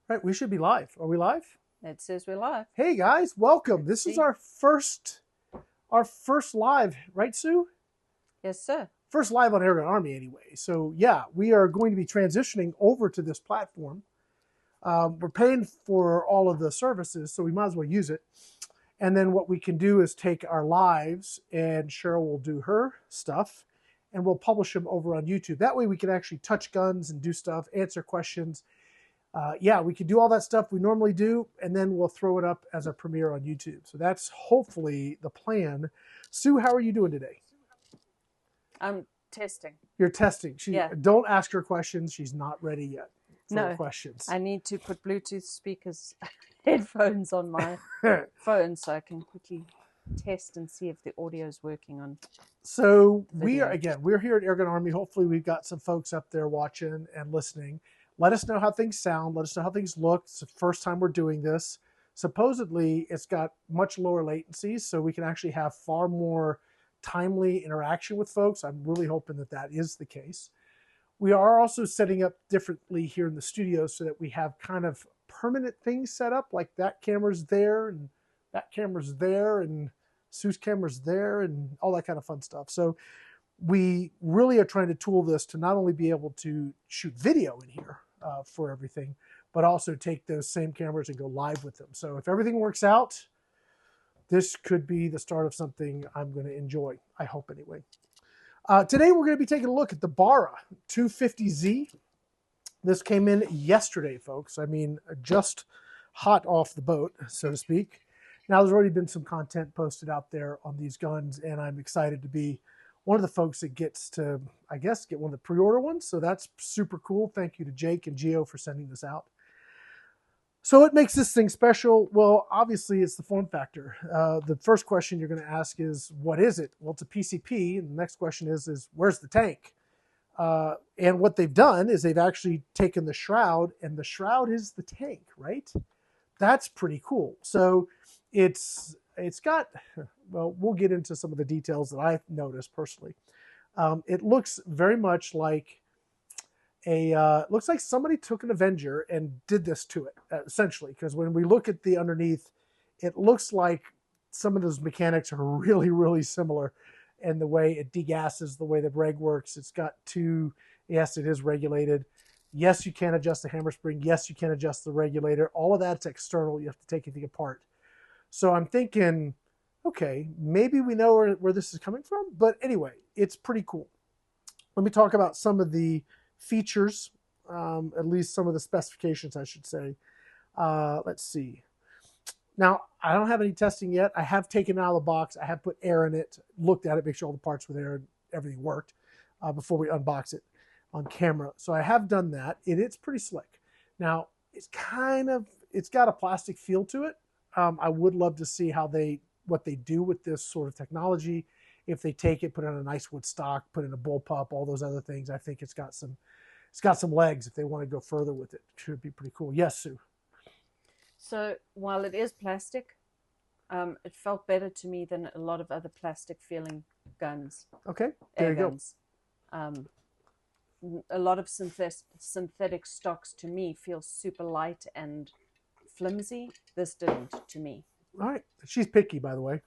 Right, we should be live. Are we live? It says we're live. Hey guys, welcome. This is our first live, right, Sue? Yes, sir. First live on Airgun Army, anyway. So yeah, we are going to be transitioning over to this platform. We're paying for all of the services, so we might as well use it. And then what we can do is take our lives, and Cheryl will do her stuff, and we'll publish them over on YouTube. That way we can actually touch guns and do stuff, answer questions. Yeah, we can do all that stuff we normally do, and then we'll throw it up as a premiere on YouTube. So that's hopefully the plan. Sue, how are you doing today? I'm testing. You're testing. Don't ask her questions. She's not ready yet for questions. I need to put Bluetooth speakers, headphones on my phone so I can quickly test and see if the audio is working on. So we're here at Airgun Army. Hopefully we've got some folks up there watching and listening. Let us know how things sound. Let us know how things look. It's the first time we're doing this. Supposedly, it's got much lower latency, so we can actually have far more timely interaction with folks. I'm really hoping that that is the case. We are also setting up differently here in the studio so that we have kind of permanent things set up, like that camera's there, and that camera's there, and Sue's camera's there, and all that kind of fun stuff. So we really are trying to tool this to not only be able to shoot video in here for everything, but also take those same cameras and go live with them. So if everything works out, this could be the start of something I'm going to enjoy. I hope anyway. Today we're going to be taking a look at the BARRA 250z. This came in yesterday, folks. I mean, just hot off the boat, so to speak. Now there's already been some content posted out there on these guns, and I'm excited to be one of the folks that gets to, I guess, get one of the pre-order ones. So that's super cool. Thank you to Jake and Gio for sending this out. So what makes this thing special? Well, obviously it's the form factor. The first question you're going to ask is, what is it? Well, it's a PCP. And the next question is where's the tank? And what they've done is they've actually taken the shroud, and the shroud is the tank, right? That's pretty cool. So it's got, well, we'll get into some of the details that I've noticed personally. It looks very much like looks like somebody took an Avenger and did this to it, essentially, because when we look at the underneath, it looks like some of those mechanics are really, really similar. And the way it degasses, the way the reg works, it's got two, yes, it is regulated. Yes, you can adjust the hammer spring. Yes, you can adjust the regulator. All of that's external. You have to take everything apart. So I'm thinking, okay, maybe we know where this is coming from. But anyway, it's pretty cool. Let me talk about some of the features, at least some of the specifications, I should say. Let's see. Now, I don't have any testing yet. I have taken it out of the box. I have put air in it, looked at it, make sure all the parts were there and everything worked before we unbox it on camera. So I have done that. It's pretty slick. Now, it's got a plastic feel to it. I would love to see what they do with this sort of technology. If they take it, put it on a nice wood stock, put in a bullpup, all those other things. I think it's got some legs if they want to go further with it. It should be pretty cool. Yes, Sue. So while it is plastic, it felt better to me than a lot of other plastic feeling guns. Okay, there you go. A lot of synthetic stocks to me feel super light and flimsy. This didn't to me. All right, she's picky, by the way,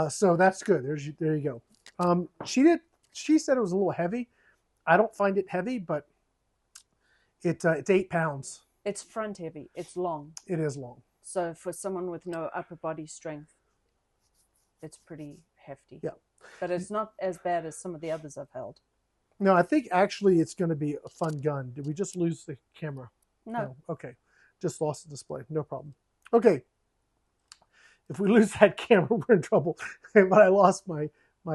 so that's good. There you go. She said it was a little heavy. I don't find it heavy, but it's 8 pounds. It's front heavy. It's long. It is long. So for someone with no upper body strength, it's pretty hefty. Yeah, but it's not as bad as some of the others I've held. No, I think actually it's going to be a fun gun. Did we just lose the camera? No. Okay. Just lost the display. No problem. Okay. If we lose that camera, we're in trouble. But I lost my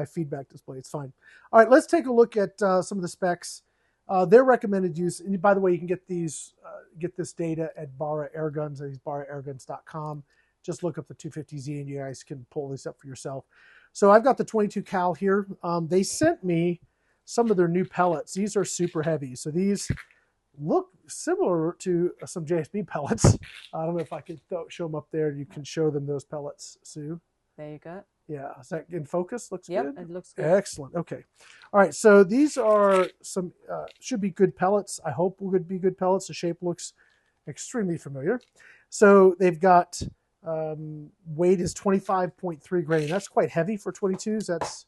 feedback display. It's fine. All right, let's take a look at some of the specs. Their recommended use, and by the way, you can get this data at Barra Airguns, at barraairguns.com. Just look up the 250Z and you guys can pull this up for yourself. So I've got the 22 cal here. They sent me some of their new pellets. These are super heavy. So these look similar to some JSB pellets. I don't know if I could show them up there. You can show them those pellets, Sue. There you go. Yeah, is that in focus? Looks good? Yep, it looks good. Excellent. Okay. All right, so these are some, should be good pellets. I hope will be good pellets. The shape looks extremely familiar. So they've got weight is 25.3 grain. That's quite heavy for 22s. That's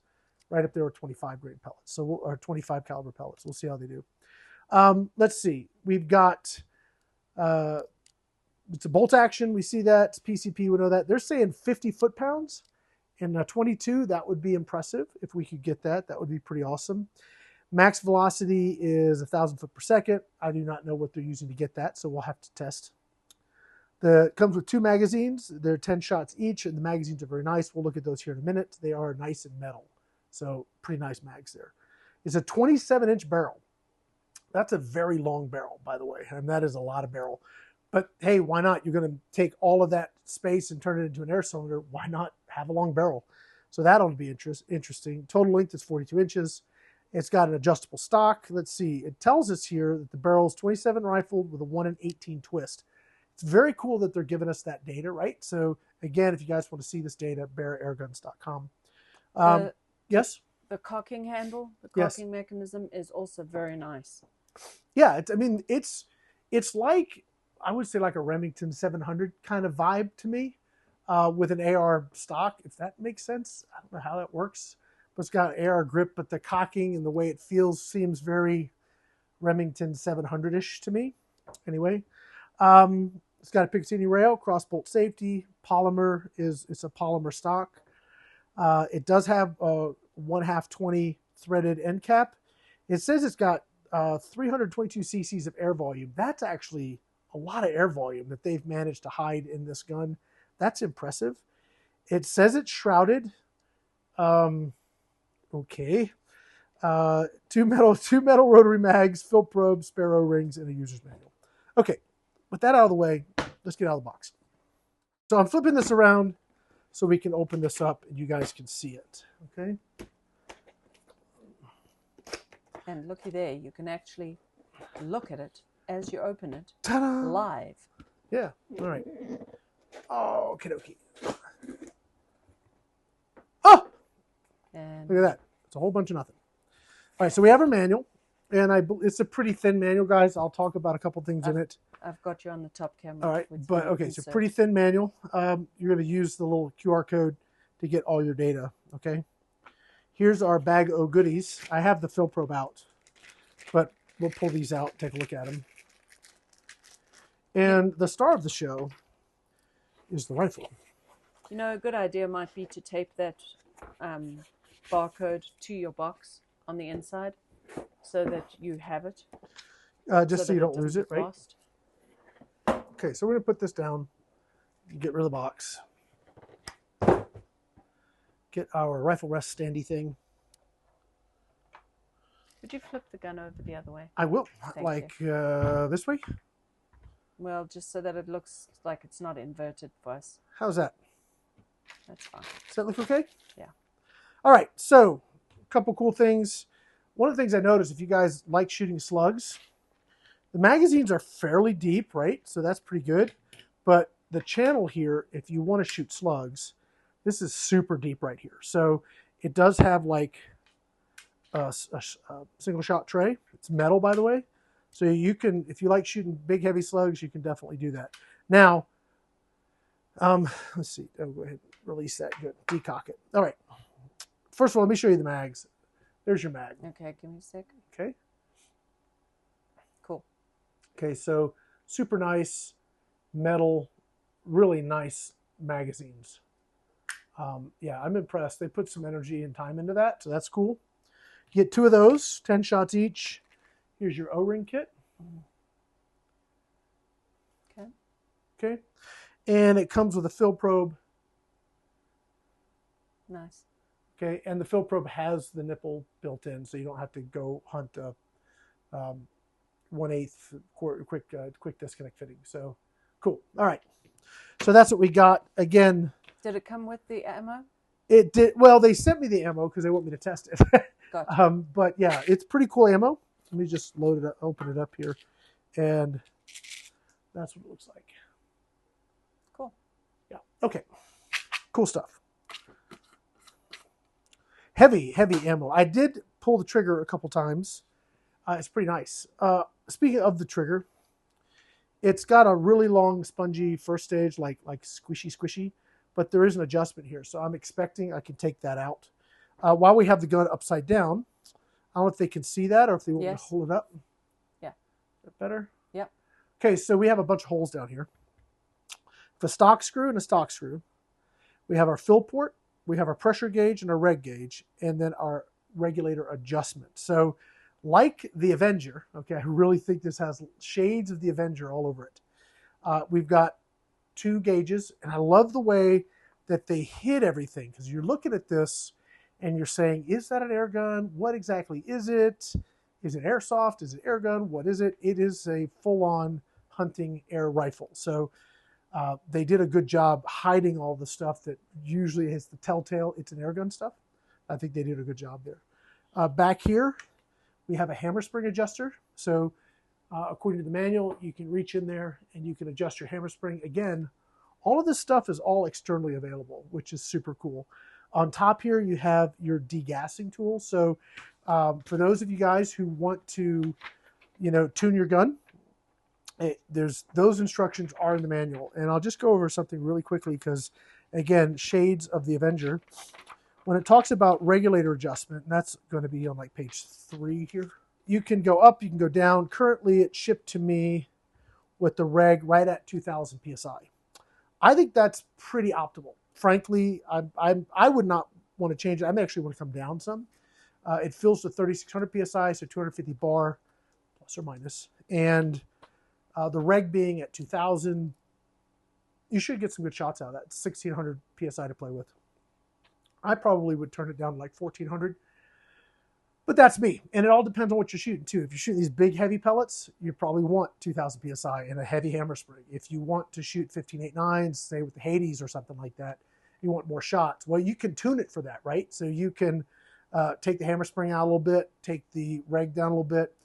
right up there with 25 grain pellets. So or 25 caliber pellets. We'll see how they do. Let's see. We've got it's a bolt action. We see that. It's PCP. We know that. They're saying 50 foot-pounds in a 22. That would be impressive if we could get that. That would be pretty awesome. Max velocity is 1,000 foot per second. I do not know what they're using to get that, so we'll have to test. It comes with 2 magazines. They're 10 shots each, and the magazines are very nice. We'll look at those here in a minute. They are nice and metal, so pretty nice mags there. It's a 27-inch barrel. That's a very long barrel, by the way, and that is a lot of barrel. But hey, why not? You're going to take all of that space and turn it into an air cylinder. Why not have a long barrel? So that'll be interesting. Total length is 42 inches. It's got an adjustable stock. Let's see. It tells us here that the barrel is 27 rifled with a 1 in 18 twist. It's very cool that they're giving us that data, right? So again, if you guys want to see this data, BARRAairguns.com. Yes? The cocking handle, the cocking mechanism is also very nice. Yeah, it's like, I would say like a Remington 700 kind of vibe to me with an AR stock, if that makes sense. I don't know how that works, but it's got AR grip, but the cocking and the way it feels seems very Remington 700-ish to me. Anyway, it's got a Picatinny rail, cross-bolt safety, polymer it's a polymer stock. It does have a 1/2 20 threaded end cap. It says it's got 322 cc's of air volume. That's actually a lot of air volume that they've managed to hide in this gun. That's impressive. It says it's shrouded. Okay. Two metal rotary mags, fill probe, spare O-rings, and a user's manual. Okay, with that out of the way, let's get out of the box. So I'm flipping this around so we can open this up and you guys can see it. Okay. And looky there, you can actually look at it as you open it. Ta-da! Live. Yeah. All right. Oh, okie dokie. Oh! And Look at that. It's a whole bunch of nothing. All right, so we have our manual, and it's a pretty thin manual, guys. I'll talk about a couple things in it. I've got you on the top camera. All right, but okay, so pretty thin manual. You're going to use the little QR code to get all your data, okay? Here's our bag of goodies. I have the fill probe out, but we'll pull these out, take a look at them. And the star of the show is the rifle. You know, a good idea might be to tape that barcode to your box on the inside so that you have it. Just so you don't lose it, right? Lost. Okay, so we're going to put this down, get rid of the box. Get our rifle rest standy thing. Would you flip the gun over the other way? I will. Thank like this way? Well, just so that it looks like it's not inverted for us. How's that? That's fine. Does that look okay? Yeah. All right, so a couple cool things. One of the things I noticed, if you guys like shooting slugs, the magazines are fairly deep, right? So that's pretty good. But the channel here, if you want to shoot slugs, this is super deep right here. So it does have like a single shot tray. It's metal, by the way. So you can, if you like shooting big, heavy slugs, you can definitely do that. Now, let's see. Oh, go ahead and release that. Good. Decock it. All right. First of all, let me show you the mags. There's your mag. Okay, give me a sec. Okay. Cool. Okay, so super nice metal, really nice magazines. Yeah, I'm impressed. They put some energy and time into that, so that's cool. You get 2 of those, 10 shots each. Here's your O-ring kit. Okay. Okay. And it comes with a fill probe. Nice. Okay, and the fill probe has the nipple built in, so you don't have to go hunt a 1/8 quick disconnect fitting. So cool. All right. So that's what we got. Again, did it come with the ammo? It did. Well, they sent me the ammo because they want me to test it. Gotcha. But yeah, it's pretty cool ammo. Let me just load it up, open it up here, and that's what it looks like. Cool. Yeah. Okay. Cool stuff. Heavy ammo. I did pull the trigger a couple times. It's pretty nice. Speaking of the trigger, It's got a really long, spongy first stage, like squishy, but there is an adjustment here. So I'm expecting I can take that out. While we have the gun upside down, I don't know if they can see that or if they want me to hold it up. Yeah. Is that better? Yep. Okay, so we have a bunch of holes down here. A stock screw and a stock screw. We have our fill port, we have our pressure gauge and our reg gauge, and then our regulator adjustment. So like the Avenger, okay, I really think this has shades of the Avenger all over it. We've got 2 gauges, and I love the way that they hid everything, because you're looking at this and you're saying, is that an air gun? What exactly is it? Is it airsoft? Is it air gun? What is it? It is a full-on hunting air rifle. So they did a good job hiding all the stuff that usually is the telltale it's an air gun stuff. I think they did a good job there. Back here, we have a hammer spring adjuster. So according to the manual, you can reach in there and you can adjust your hammer spring. Again, all of this stuff is all externally available, which is super cool. On top here, you have your degassing tool. So for those of you guys who want to, tune your gun, those instructions are in the manual. And I'll just go over something really quickly because, again, shades of the Avenger. When it talks about regulator adjustment, and that's going to be on like page 3 here, you can go up, you can go down. Currently, it's shipped to me with the reg right at 2,000 PSI. I think that's pretty optimal. Frankly, I would not want to change it. I may actually want to come down some. It fills to 3,600 PSI, so 250 bar, plus or minus. And the reg being at 2,000, you should get some good shots out of that. It's 1,600 PSI to play with. I probably would turn it down to like 1,400. But that's me. And it all depends on what you're shooting too. If you're shooting these big heavy pellets, you probably want 2,000 PSI and a heavy hammer spring. If you want to shoot 15.89s, say with the Hades or something like that, you want more shots. Well, you can tune it for that, right? So you can take the hammer spring out a little bit, take the reg down a little bit.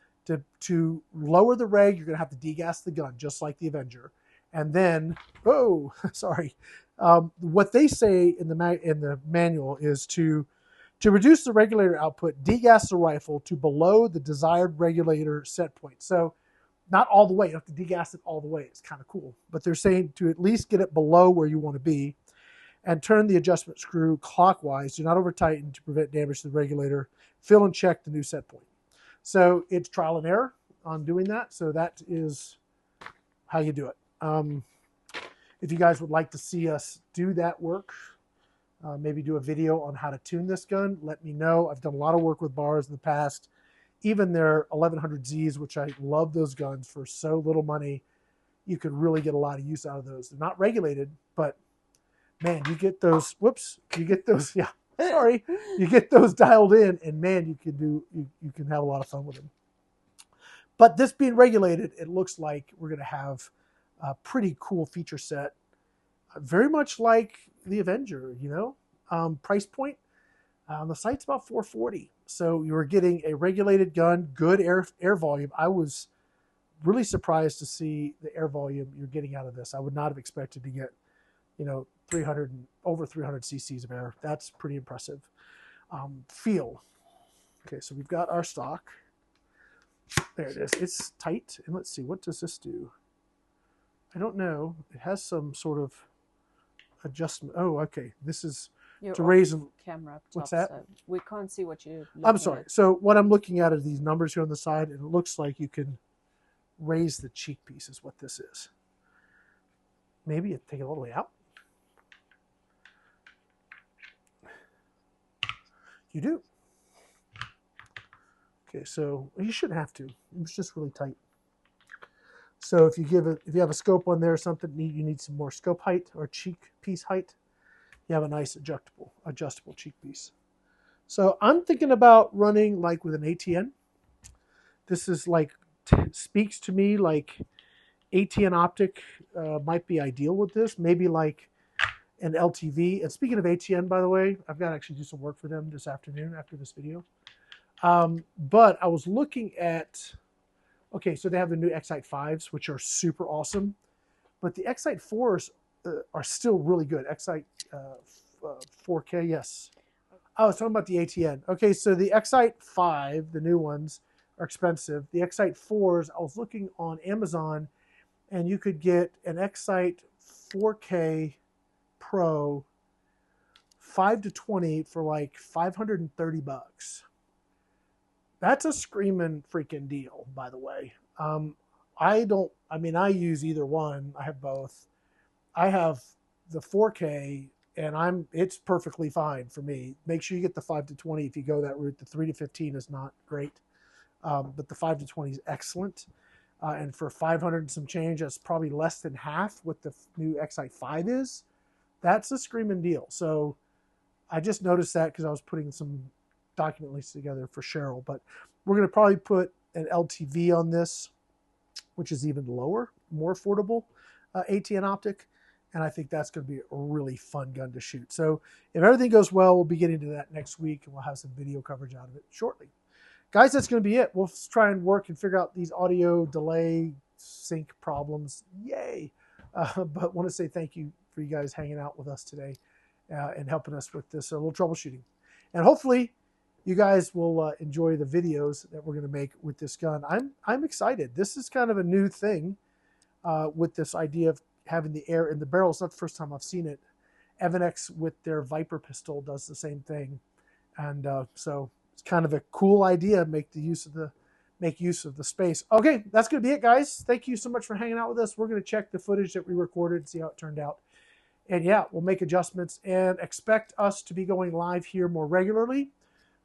To lower the reg, you're going to have to degas the gun, just like the Avenger. And then, what they say in the manual is to reduce the regulator output, degas the rifle to below the desired regulator set point. So not all the way. You have to degas it all the way. It's kind of cool. But they're saying to at least get it below where you want to be and turn the adjustment screw clockwise. Do not over tighten to prevent damage to the regulator. Fill and check the new set point. So it's trial and error on doing that. So that is how you do it. If you guys would like to see us do that work, maybe do a video on how to tune this gun, let me know. I've done a lot of work with BARRAs in the past. Even their 1100Zs, which I love those guns for so little money, you could really get a lot of use out of those. They're not regulated, but man, you get those, you get those dialed in, and man, you can have a lot of fun with them. But this being regulated, it looks like we're going to have a pretty cool feature set, very much like the Avenger, price point. The site's about $440. So you were getting a regulated gun, good air volume. I was really surprised to see the air volume you're getting out of this. I would not have expected to get, over 300 cc's of air. That's pretty impressive. Feel. Okay, so we've got our stock. There it is. It's tight. And let's see, what does this do? I don't know. It has some sort of adjustment. Oh, okay. This is to raise and camera up top. What's that? So we can't see what you're looking I'm sorry. at. So what I'm looking at are these numbers here on the side, and it looks like you can raise the cheek piece is what this is. Maybe you take it all the way out. You do. Okay, so you shouldn't have to. It's just really tight. So if you have a scope on there or something, you need some more scope height or cheek piece height, you have a nice adjustable cheek piece. So I'm thinking about running like with an ATN. This is like, speaks to me like ATN optic might be ideal with this. Maybe like an LTV. And speaking of ATN, by the way, I've got to actually do some work for them this afternoon after this video. But I was looking at, okay, so they have the new Excite 5s, which are super awesome. But the Excite 4s are still really good. Excite 4K, yes. I was talking about the ATN. Okay, so the Excite 5, the new ones, are expensive. The Excite 4s, I was looking on Amazon, and you could get an Excite 4K Pro 5 to 20 for like $530. That's a screaming freaking deal, by the way. I use either one. I have both. I have the 4K, and it's perfectly fine for me. Make sure you get the 5 to 20 if you go that route. The 3 to 15 is not great, but the 5 to 20 is excellent. And for 500 and some change, that's probably less than half what the new Excite 5 is. That's a screaming deal. So I just noticed that because I was putting some document links together for Cheryl. But we're going to probably put an LTV on this, which is even lower, more affordable ATN optic. And I think that's going to be a really fun gun to shoot. So if everything goes well, we'll be getting to that next week, and we'll have some video coverage out of it shortly. Guys, that's going to be it. We'll try and work and figure out these audio delay sync problems. Yay. But want to say thank you for you guys hanging out with us today and helping us with this little troubleshooting. And hopefully you guys will enjoy the videos that we're going to make with this gun. I'm excited. This is kind of a new thing with this idea of having the air in the barrel. It's not the first time I've seen it. Evanex with their Viper pistol does the same thing. And so it's kind of a cool idea, make use of the space. Okay, that's going to be it, guys. Thank you so much for hanging out with us. We're going to check the footage that we recorded and see how it turned out. And yeah, we'll make adjustments and expect us to be going live here more regularly.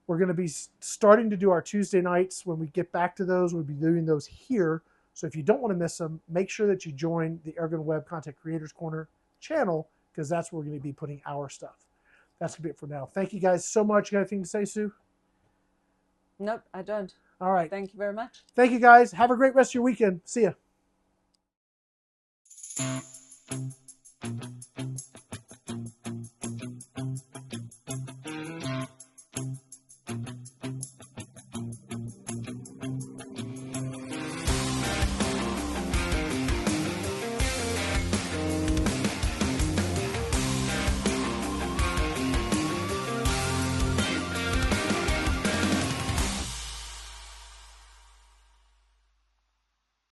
We're going to be starting to do our Tuesday nights. When we get back to those, we'll be doing those here. So if you don't want to miss them, make sure that you join the Airgun Web Content Creators Corner channel, because that's where we're going to be putting our stuff. That's going to be it for now. Thank you guys so much. You got anything to say, Sue? Nope, I don't. All right. Thank you very much. Thank you, guys. Have a great rest of your weekend. See ya.